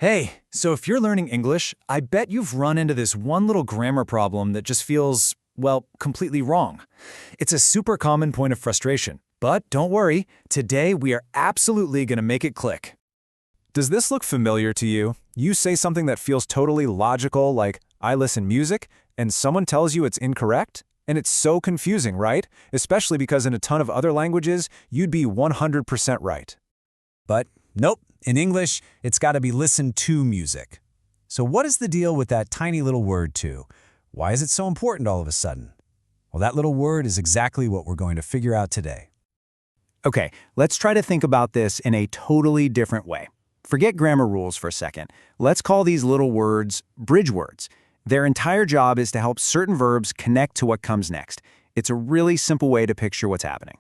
Hey, so if you're learning English, I bet you've run into this one little grammar problem that just feels, well, completely wrong. It's a super common point of frustration, but don't worry, today we are absolutely going to make it click. Does this look familiar to you? You say something that feels totally logical, like, I listen music, and someone tells you it's incorrect? And it's so confusing, right? Especially because in a ton of other languages, you'd be 100% right. But nope, in English, it's got to be listen to music. So what is the deal with that tiny little word to? Why is it so important all of a sudden? Well, that little word is exactly what we're going to figure out today. Okay, let's try to think about this in a totally different way. Forget grammar rules for a second. Let's call these little words bridge words. Their entire job is to help certain verbs connect to what comes next. It's a really simple way to picture what's happening.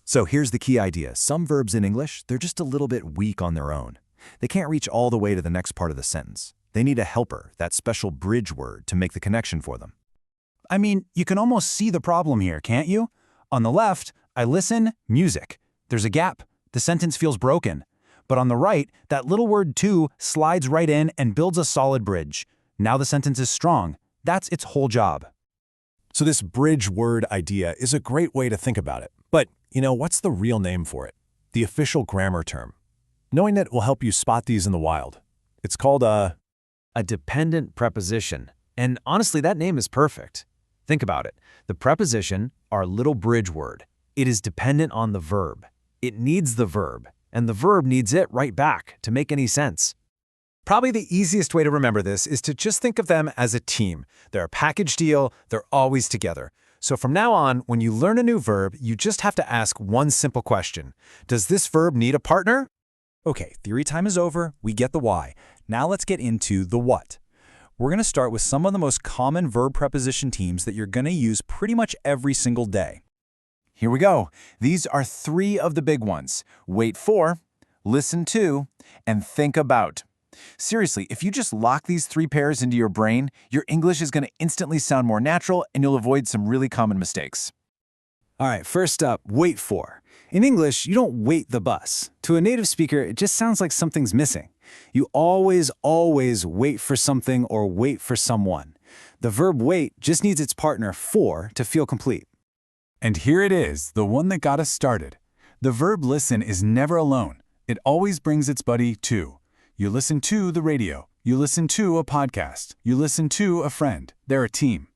So here's the key idea. Some verbs in English, they're just a little bit weak on their own. They can't reach all the way to the next part of the sentence. They need a helper, that special bridge word, to make the connection for them. I mean, you can almost see the problem here, can't you? On the left, I listen, music. There's a gap. The sentence feels broken. But on the right, that little word to slides right in and builds a solid bridge. Now the sentence is strong. That's its whole job. So this bridge word idea is a great way to think about it. But, what's the real name for it? The official grammar term. Knowing that will help you spot these in the wild. It's called a dependent preposition. And honestly, that name is perfect. Think about it. The preposition, our little bridge word, it is dependent on the verb. It needs the verb, and the verb needs it right back to make any sense. Probably the easiest way to remember this is to just think of them as a team. They're a package deal, they're always together. So from now on, when you learn a new verb, you just have to ask one simple question. Does this verb need a partner? Okay, theory time is over. We get the why. Now let's get into the what. We're going to start with some of the most common verb preposition teams that you're going to use pretty much every single day. Here we go. These are three of the big ones. Wait for, listen to, and think about. Seriously, if you just lock these three pairs into your brain, your English is going to instantly sound more natural and you'll avoid some really common mistakes. All right, first up, wait for. In English, you don't wait the bus. To a native speaker, it just sounds like something's missing. You always wait for something or wait for someone. The verb wait just needs its partner for to feel complete. And here it is, the one that got us started. The verb listen is never alone. It always brings its buddy to. You listen to the radio. You listen to a podcast. You listen to a friend. They're a team.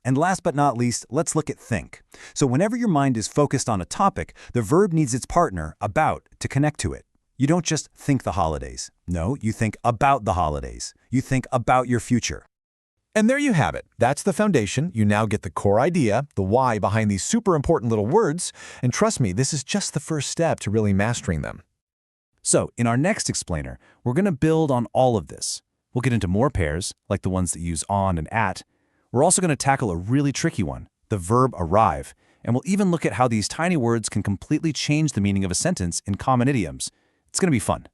And last but not least, let's look at think. So whenever your mind is focused on a topic, the verb needs its partner, about, to connect to it. You don't just think the holidays. No, you think about the holidays. You think about your future. And there you have it. That's the foundation. You now get the core idea, the why behind these super important little words. And trust me, this is just the first step to really mastering them. So in our next explainer, we're going to build on all of this. We'll get into more pairs, like the ones that use on and at. We're also going to tackle a really tricky one, the verb arrive. And we'll even look at how these tiny words can completely change the meaning of a sentence in common idioms. It's going to be fun.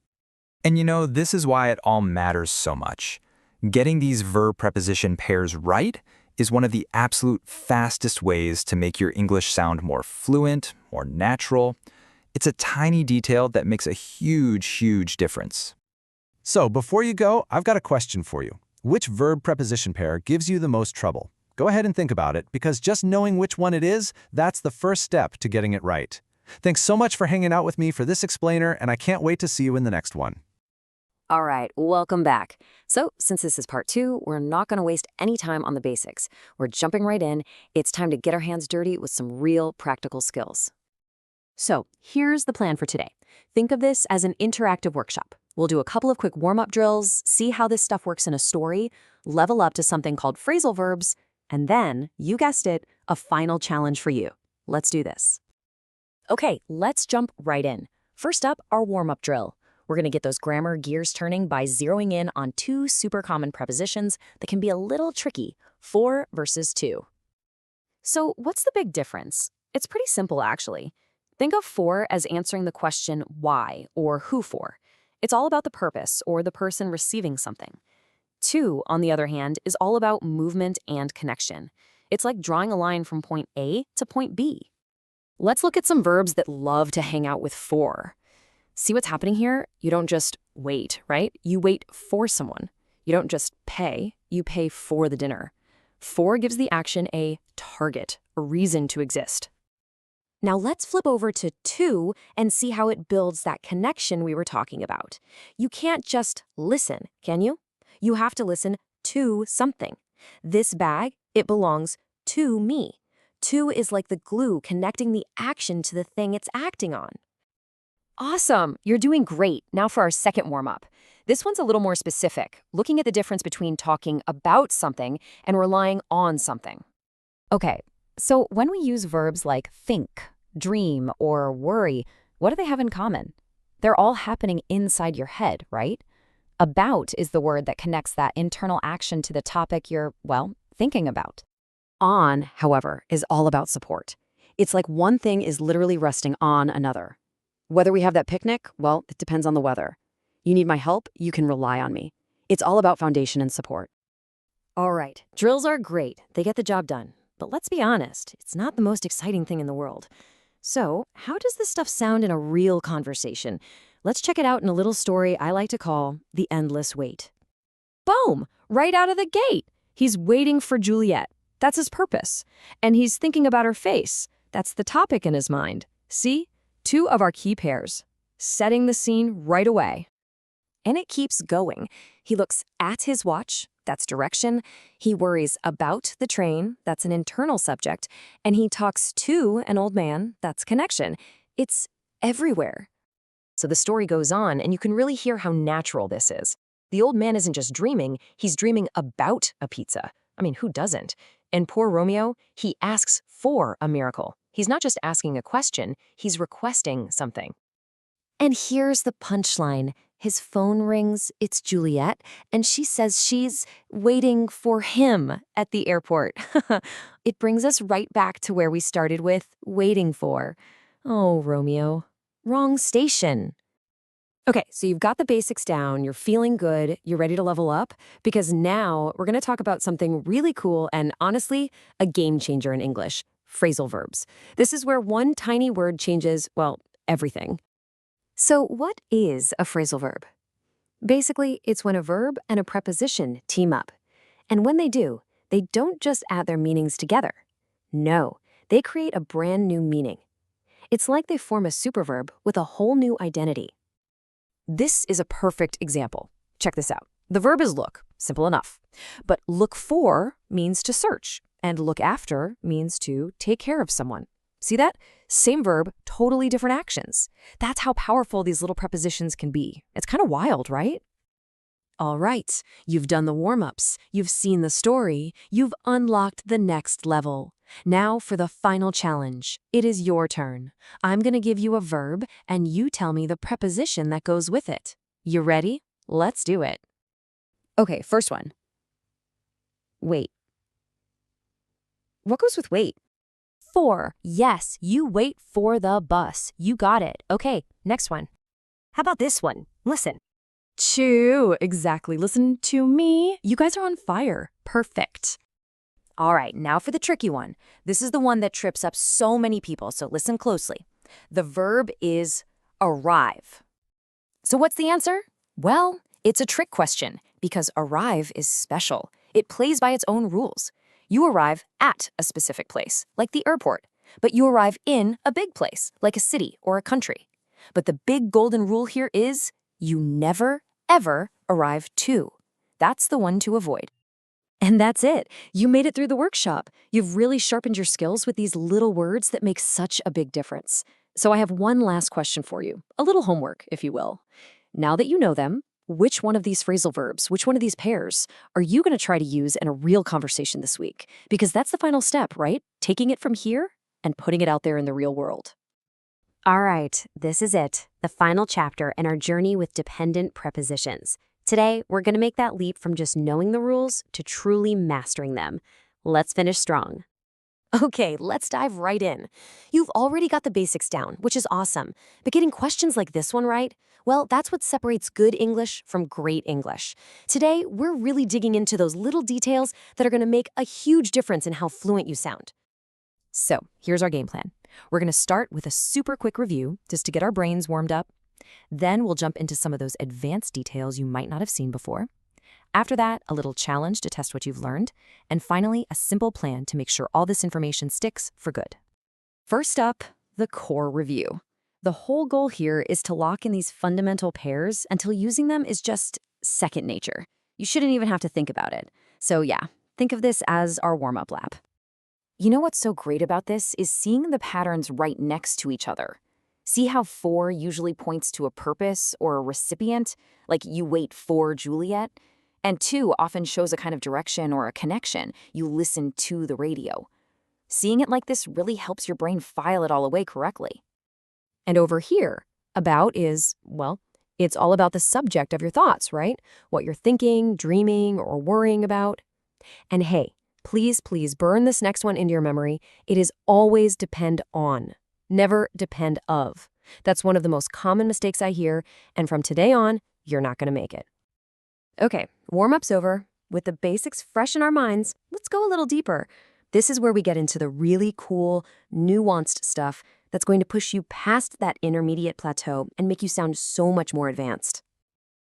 And this is why it all matters so much. Getting these verb preposition pairs right is one of the absolute fastest ways to make your English sound more fluent, more natural. It's a tiny detail that makes a huge difference. So before you go, I've got a question for you. Which verb preposition pair gives you the most trouble? Go ahead and think about it, because just knowing which one it is, that's the first step to getting it right. Thanks so much for hanging out with me for this explainer, and I can't wait to see you in the next one. All right, welcome back. So since this is part 2, we're not going to waste any time on the basics. We're jumping right in. It's time to get our hands dirty with some real practical skills. So here's the plan for today. Think of this as an interactive workshop. We'll do a couple of quick warm-up drills, see how this stuff works in a story, level up to something called phrasal verbs, and then, you guessed it, a final challenge for you. Let's do this. Okay, let's jump right in. First up, our warm-up drill. We're going to get those grammar gears turning by zeroing in on two super common prepositions that can be a little tricky, for versus to. So what's the big difference? It's pretty simple, actually. Think of for as answering the question why or who for. It's all about the purpose or the person receiving something. To, on the other hand, is all about movement and connection. It's like drawing a line from point A to point B. Let's look at some verbs that love to hang out with for. See what's happening here? You don't just wait, right? You wait for someone. You don't just pay, you pay for the dinner. For gives the action a target, a reason to exist. Now let's flip over to to and see how it builds that connection we were talking about. You can't just listen, can you? You have to listen to something. This bag, it belongs to me. To is like the glue connecting the action to the thing it's acting on. Awesome! You're doing great. Now for our second warm-up. This one's a little more specific, looking at the difference between talking about something and relying on something. Okay, so when we use verbs like think, dream, or worry, what do they have in common? They're all happening inside your head, right? About is the word that connects that internal action to the topic you're, well, thinking about. On, however, is all about support. It's like one thing is literally resting on another. Whether we have that picnic, well, it depends on the weather. You need my help, you can rely on me. It's all about foundation and support. All right, drills are great. They get the job done. But let's be honest, it's not the most exciting thing in the world. So, how does this stuff sound in a real conversation? Let's check it out in a little story I like to call The Endless Wait. Boom! Right out of the gate! He's waiting for Juliet. That's his purpose. And he's thinking about her face. That's the topic in his mind. See? Two of our key pairs. Setting the scene right away. And it keeps going. He looks at his watch. That's direction. He worries about the train. That's an internal subject. And he talks to an old man. That's connection. It's everywhere. So the story goes on, and you can really hear how natural this is. The old man isn't just dreaming. He's dreaming about a pizza. I mean, who doesn't? And poor Romeo, he asks for a miracle. He's not just asking a question, he's requesting something. And here's the punchline. His phone rings, it's Juliet, and she says she's waiting for him at the airport. It brings us right back to where we started with waiting for. Oh, Romeo. Wrong station. Okay, so you've got the basics down, you're feeling good, you're ready to level up, because now we're going to talk about something really cool and honestly, a game changer in English, phrasal verbs. This is where one tiny word changes, well, everything. So what is a phrasal verb? Basically, it's when a verb and a preposition team up. And when they do, they don't just add their meanings together. No, they create a brand new meaning. It's like they form a superverb with a whole new identity. This is a perfect example. Check this out. The verb is look, simple enough. But look for means to search, and look after means to take care of someone. See that? Same verb, totally different actions. That's how powerful these little prepositions can be. It's kind of wild, right? All right, you've done the warm-ups, you've seen the story, you've unlocked the next level. Now for the final challenge. It is your turn. I'm going to give you a verb, and you tell me the preposition that goes with it. You ready? Let's do it. Okay, first one. Wait. What goes with wait? For. Yes, you wait for the bus. You got it. Okay, next one. How about this one? Listen. Chew. Exactly. Listen to me. You guys are on fire. Perfect. All right, now for the tricky one. This is the one that trips up so many people, so listen closely. The verb is arrive. So what's the answer? Well, it's a trick question because arrive is special. It plays by its own rules. You arrive at a specific place, like the airport, but you arrive in a big place, like a city or a country. But the big golden rule here is you never, ever arrive to. That's the one to avoid. And that's it. You made it through the workshop. You've really sharpened your skills with these little words that make such a big difference. So I have one last question for you, a little homework, if you will. Now that you know them, which one of these phrasal verbs, which one of these pairs, are you going to try to use in a real conversation this week? Because that's the final step, right? Taking it from here and putting it out there in the real world. All right, this is it, the final chapter in our journey with dependent prepositions. Today, we're going to make that leap from just knowing the rules to truly mastering them. Let's finish strong. Okay, let's dive right in. You've already got the basics down, which is awesome. But getting questions like this one right, well, that's what separates good English from great English. Today, we're really digging into those little details that are going to make a huge difference in how fluent you sound. So, here's our game plan. We're going to start with a super quick review just to get our brains warmed up. Then we'll jump into some of those advanced details you might not have seen before. After that, a little challenge to test what you've learned. And finally, a simple plan to make sure all this information sticks for good. First up, the core review. The whole goal here is to lock in these fundamental pairs until using them is just second nature. You shouldn't even have to think about it. So yeah, think of this as our warm-up lap. You know what's so great about this is seeing the patterns right next to each other. See how 4 usually points to a purpose or a recipient, like you wait for Juliet? And 2 often shows a kind of direction or a connection. You listen to the radio. Seeing it like this really helps your brain file it all away correctly. And over here, about is, well, it's all about the subject of your thoughts, right? What you're thinking, dreaming, or worrying about. And hey, please burn this next one into your memory. It is always depend on, never depend of. That's one of the most common mistakes I hear, and from today on, you're not going to make it. Okay, warm-up's over. With the basics fresh in our minds, let's go a little deeper. This is where we get into the really cool, nuanced stuff that's going to push you past that intermediate plateau and make you sound so much more advanced.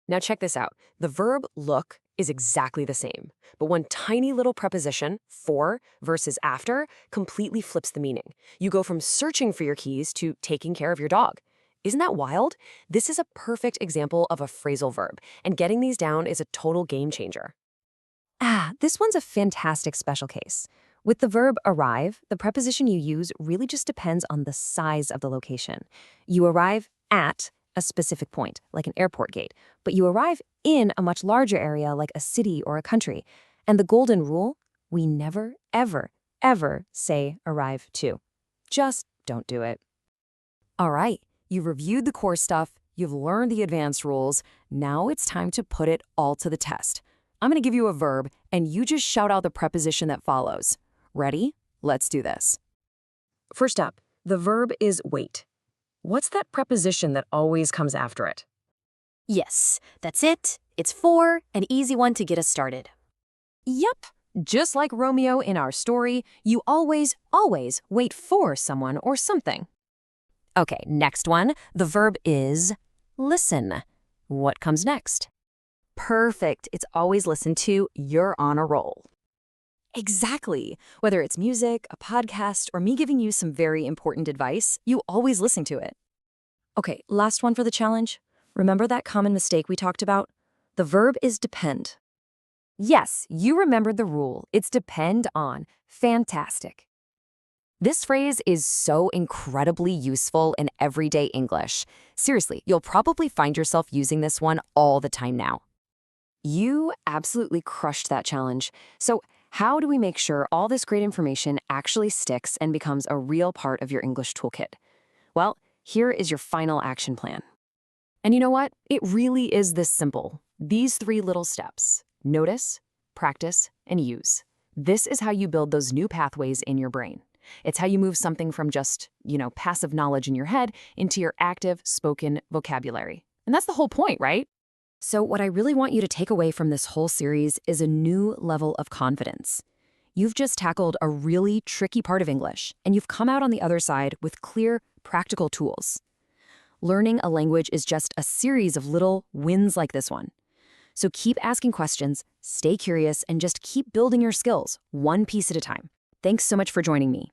Now check this out. The verb look is exactly the same, but one tiny little preposition, for versus after, completely flips the meaning. You go from searching for your keys to taking care of your dog. Isn't that wild? This is a perfect example of a phrasal verb, and getting these down is a total game changer. This one's a fantastic special case. With the verb arrive, the preposition you use really just depends on the size of the location. You arrive at a specific point, like an airport gate, but you arrive in a much larger area like a city or a country. And the golden rule, we never, ever, ever say arrive to. Just don't do it. All right, you've reviewed the core stuff, you've learned the advanced rules, now it's time to put it all to the test. I'm going to give you a verb, and you just shout out the preposition that follows. Ready? Let's do this. First up, the verb is wait. What's that preposition that always comes after it? Yes, that's it. It's for, an easy one to get us started. Yup. Just like Romeo in our story, you always wait for someone or something. Okay, next one. The verb is listen. What comes next? Perfect. It's always listen to. You're on a roll. Exactly. Whether it's music, a podcast, or me giving you some very important advice, you always listen to it. Okay, last one for the challenge. Remember that common mistake we talked about? The verb is depend. Yes, you remembered the rule. It's depend on. Fantastic. This phrase is so incredibly useful in everyday English. Seriously, you'll probably find yourself using this one all the time now. You absolutely crushed that challenge. So how do we make sure all this great information actually sticks and becomes a real part of your English toolkit? Well, here is your final action plan. And you know what? It really is this simple. These 3 little steps: notice, practice, and use. This is how you build those new pathways in your brain. It's how you move something from just, passive knowledge in your head into your active, spoken vocabulary. And that's the whole point, right? So what I really want you to take away from this whole series is a new level of confidence. You've just tackled a really tricky part of English, and you've come out on the other side with clear, practical tools. Learning a language is just a series of little wins like this one. So keep asking questions, stay curious, and just keep building your skills, one piece at a time. Thanks so much for joining me.